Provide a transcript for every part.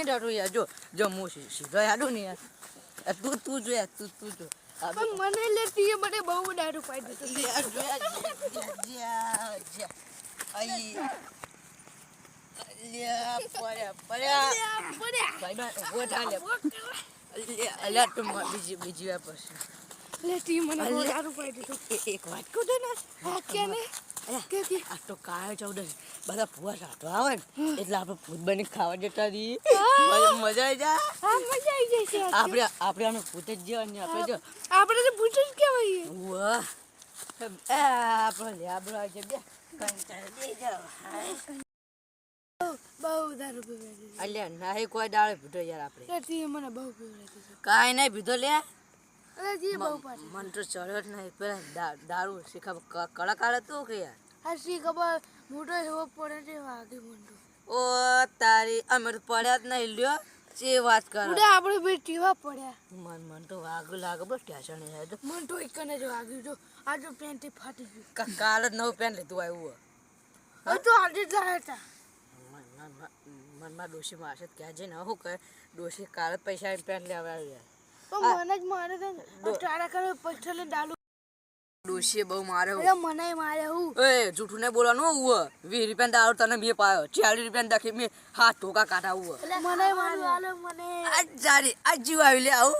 ને ડરો યાર જો હું સીધો યાડું ને યાર તું જો યાર તું જો મને લેતી મને બહુ દારૂ પાઈ દીધો આઈ લ્યા પડ્યા ભાઈ ના ઉભો થા લે અલ્યા તું બીજી વાર પછી લેતી મને બહુ દારૂ પાઈ દીધો એક વાત કહું તો ને કે ને કે આ તો કાય 14 બધા ભૂવા સાટો આવે ને એટલે આપણે ભૂત બની ખાવા જતા રહીએ મજા આવી જાય હા મજા આવી જશે આપણે આને ભૂત જ જેવા આપણે જો આપણે તો ભૂત જ કહેવાય વાહ આપણે લેબરો આવી જાય કંટાળ દે જાવ બહુ દારૂ પીવા દીધો અલ્યા નહીં કોઈ દાડે ભૂતો યાર આપણે લેતી મને બહુ પીવા દીધો કાઈ નહીં ભીધો લે અરે જી બહુ પાડી મન તો ચડ્યો જ નહીં પેલા દારૂ શીખા કળાકાર હતું કે યાર હાસી ખબર મોટો એવો પડે છે વાગે મોટો ઓ તારી અમે તો પડ્યા જ નહીં લ્યો જે વાત કર ઉડે આપણે બે ટીવા પડ્યા મન તો વાગુ લાગે બસ સ્ટેશન એ તો મન તો એકને જ વાગ્યું જો આ જો પેન્ટ ફાટી ગયું કાલ જ નવું પેન લીધું આવ્યું હવે તો આજે જ લાયા હતા મનમાં ડોશી મારશે ક્યાં જઈને શું કહે ડોશી કાલ જ પૈસા પેન લેવા આવ્યા પણ મને જ મારે તો તારા કરે પૈસા લઈને ડાલુ ડોશીએ બહુ મારે અરે મને મારે હું એ જૂઠું નહીં બોલવાનું હું 20 રૂપિયા દારૂ તને મેં પાયો 40 રૂપિયા દાખી મેં હાથ ધોકા કાઢા હું મને મારું આલો મને આ જારી આ જીવ આવી લે આવું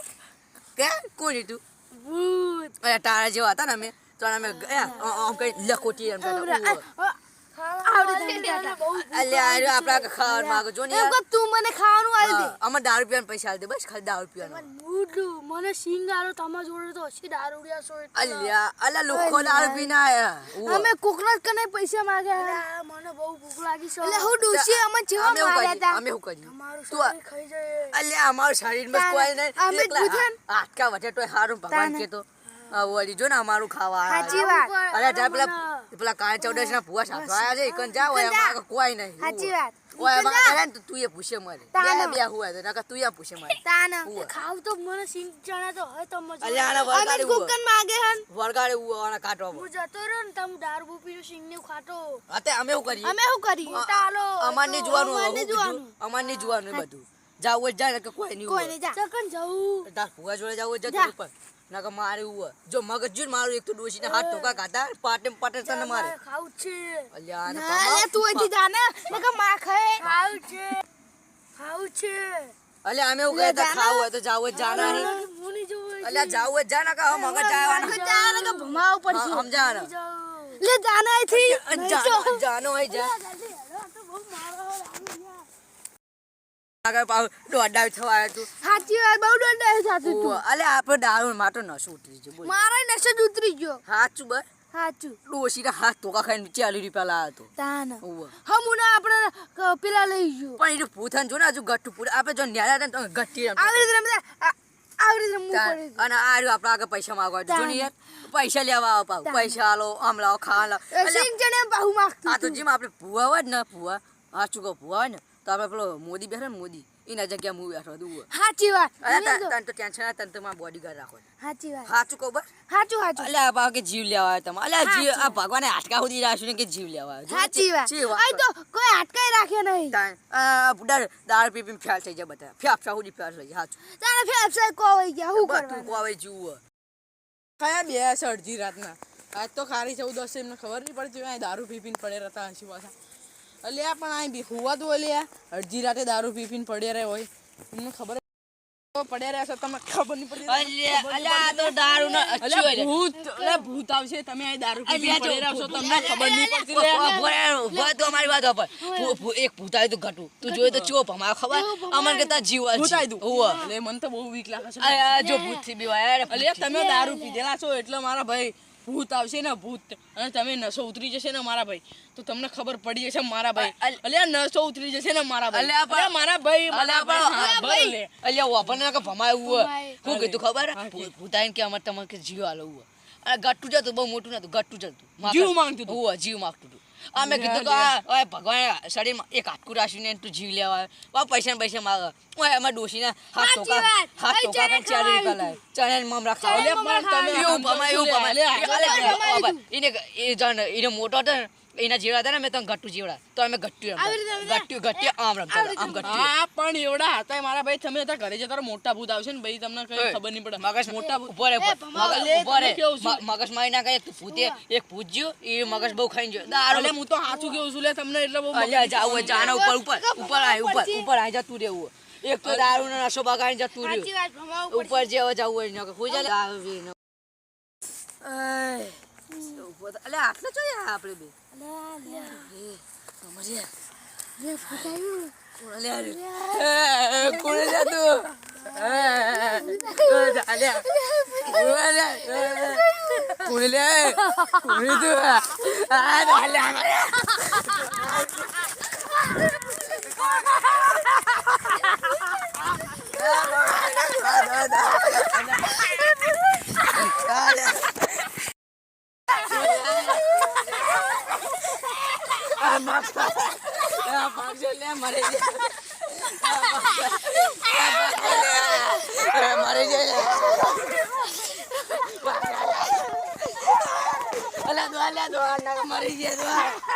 કે કોણ તું ભૂત અરે તારા જેવા હતા ને અમે તો અમે આમ કઈ લખોટી એમ અલ્યા આપડા ખાવા માંગો જો ને તું મને ખાવાનું આલી દે અમાર દારૂ પીવાનો પૈસા આલી દે બસ ખાલી દારૂ પીવાનો બુડું મને સિંગારો તમાર જોડે તો હસી દારૂડિયા છો અલ્યા લોકો દારૂ પીને આયા અમે કોકરાજ કને પૈસા માંગ્યા મને બહુ ભૂખ લાગી છે એટલે હું ડોસી અમે જેવા માર્યા હતા અમે હું કરી અમારું શરીર ખાઈ જાય અલ્યા અમારું શરીરમાં કોઈ નહીં અમે દૂધન આટકા વટે તોય હારું ભગવાન કે તો વળી જો ને અમારું ખાવા સાચી વાત અરે જા પેલા કાય 14 ના ભૂવા સાથ આયા છે એકન જા હોય અમાર કોઈ નહીં સાચી વાત ઓય અમાર કરે ને તું એ પૂછે મારે બે હુઆ તો નકા તું એ પૂછે મારે તાના ખાવ તો મને સિંગ ચણા તો હોય તો મજા અલ્યા આના વરગાડી કોકન માંગે હન વરગાડી ઉવાના કાટવા હું જતો રહ્યો ને તમ દારૂ પીનો સિંગ ને ખાતો અતે અમે શું કરીએ અમે શું કરીએ ચાલો અમાર ની જોવાનું અમાર ની જોવાનું બધું જાવ જાય કે કોઈ નહીં જા ચકન જાઉં તાર ભૂવા જોડે જાવ જતો ઉપર નકા મારે ઉવા જો મગજ જુન મારું એક તો ડોશીને હાથ ધોકા કાઢા પાટે તને મારે ખાવ છે અલ્યા આને અલ્યા તું અહીંથી જા ને નકા માં ખાય ખાવ છે અલ્યા અમે એવું કહેતા ખાવ હોય તો જાવ જ જાના હે મુની જો અલ્યા જાવ જ જાના કા મગજ આવવાનો નકા ભમાવ પડશે સમજાના લે જાના અહીંથી જાનો હોય જા તો બહુ મારો આગળ પાવ દોડાવ થવાય તું સાચી વાત બહુ દોડાવ થાતું તું અલે આપણે દારૂ માટો નસો ઉતરી ગયો બોલ મારા નસો જ ઉતરી ગયો સાચું બસ સાચું ડોશીના હાથ ધોકા ખાઈને 40 રૂપિયા લાવ્યો તો તાના ઓવા હમુના આપણે પેલા લઈ ગયો પણ એ ભૂથન જો ને હજુ ગટ્ટુ પૂરે આપણે જો ન્યારા હતા ને તો ગટ્ટી આવી રીતે રમવું પડે અને આ રહ્યું આપણે આગળ પૈસા માંગવા જો ને યાર પૈસા લેવા આવો પાવ પૈસા આલો આમ લાવો ખાવા લાવો સિંગ જણે બહુ માંગતું આ તો જેમ આપણે ભૂવા હોય ને ભૂવા સાચું કહો ભૂવા હોય ને તો આપણે પેલો મોદી બેઠો ને મોદી એના જગ્યા હું બેઠો દઉં સાચી વાત તને તો ટેન્શન તને તો મારા બોડીગાર્ડ રાખો સાચી વાત સાચું કહો બસ સાચું અલ્યા આ કે જીવ લેવા આવ્યા તમે અલ્યા જીવ આ ભગવાને હાટકા સુધી રાખ્યું ને કે જીવ લેવા આવ્યો સાચી વાત આ તો કોઈ હાટકાઈ રાખ્યો નહીં દારૂ પી ફેલ થઈ જાય બધા ફેફસા સુધી ફેલ થઈ જાય સાચું તારા ફેફસા કોવાઈ ગયા હું તું કોવાઈ જીવ કયા બે અડધી રાતના આજ તો ખારી 14 એમને ખબર નહીં પડતી આ દારૂ પીપીને પડે રહેતા હસી પાછા અલ્યા પણ આ બી હુવા તો અલ્યા અડધી રાતે દારૂ પીપીને પડ્યા રહે હોય તમને ખબર પડ્યા રહ્યા છે તમને ખબર નહીં પડી અલ્યા તો દારૂ ન ભૂત આવશે તમે આ દારૂ પીપીને પડ્યા રહેશો તમને ખબર નહીં પડતી લે તો અમારી વાત પર એક ભૂત આવ્યું તો ઘટું તું જોઈ તો ચોપ અમાર ખબર અમન કે તા જીવ ભૂત આવ્યું હોવા એટલે મને તો બહુ વીક લાગે છે જો ભૂત થી બીવાય અલ્યા તમે દારૂ પીધેલા છો એટલે મારા ભાઈ ભૂત આવશે ને ભૂત અને તમે નસો ઉતરી જશે ને મારા ભાઈ તો તમને ખબર પડી જશે મારા ભાઈ અલ્યા નસો ઉતરી જશે ને મારા ભાઈ અલ્યા મારા ભાઈ અલ્યા વાપરને કે ભમાયું હું કીધું ખબર ભૂતાઈને કે અમાર તમને કે જીવ આલો અને ગટ્ટુ જતું બહુ મોટું નતું ગટ્ટુ જતું જીવ માંગતું હતું જીવ માંગતું હતું અમે કીધું કે ભગવાન શરીરમાં એક હાટકું રાશીને તું જીવ લેવા પૈસા માગે એમાં ડોશીને હાથ ટોકા 40 રૂપિયા લાવે ચણે મમરા ખાવ એને મોટો હતો એના જેવડા હતા ને મેં તને ગટ્ટુ જેવડા તો અમે ગટ્ટુ રમતા ગટ્ટુ આમ રમતા હતા, આમ ગટ્ટુ હા પણ એવડા હતા મારા ભાઈ તમે હતા ઘરે જતા રહો, મોટા ભૂત આવશે ને ભાઈ તમને કઈ ખબર નહીં પડે મગજ મોટા ભૂત ઉપર તમે કેવું છું? મગજ મારી ના કઈ ભૂતે એક ભૂત જ્યું એ મગજ બહુ ખાઈને ગયો દારૂ અલે હું તો સાચું કેવું છું લે તમને એટલે બહુ અલ્યા જાવ જાના ઉપર આઈ જતું રહેવું એક તો દારૂ નો નશો બગાડીને જતું રહ્યું ઉપર જે હવે જવું હોય ને ખુજા અલે આટલો જોઈએ આપણે બે કોણે જા તું કોણે લે કોણે તું મરી જાય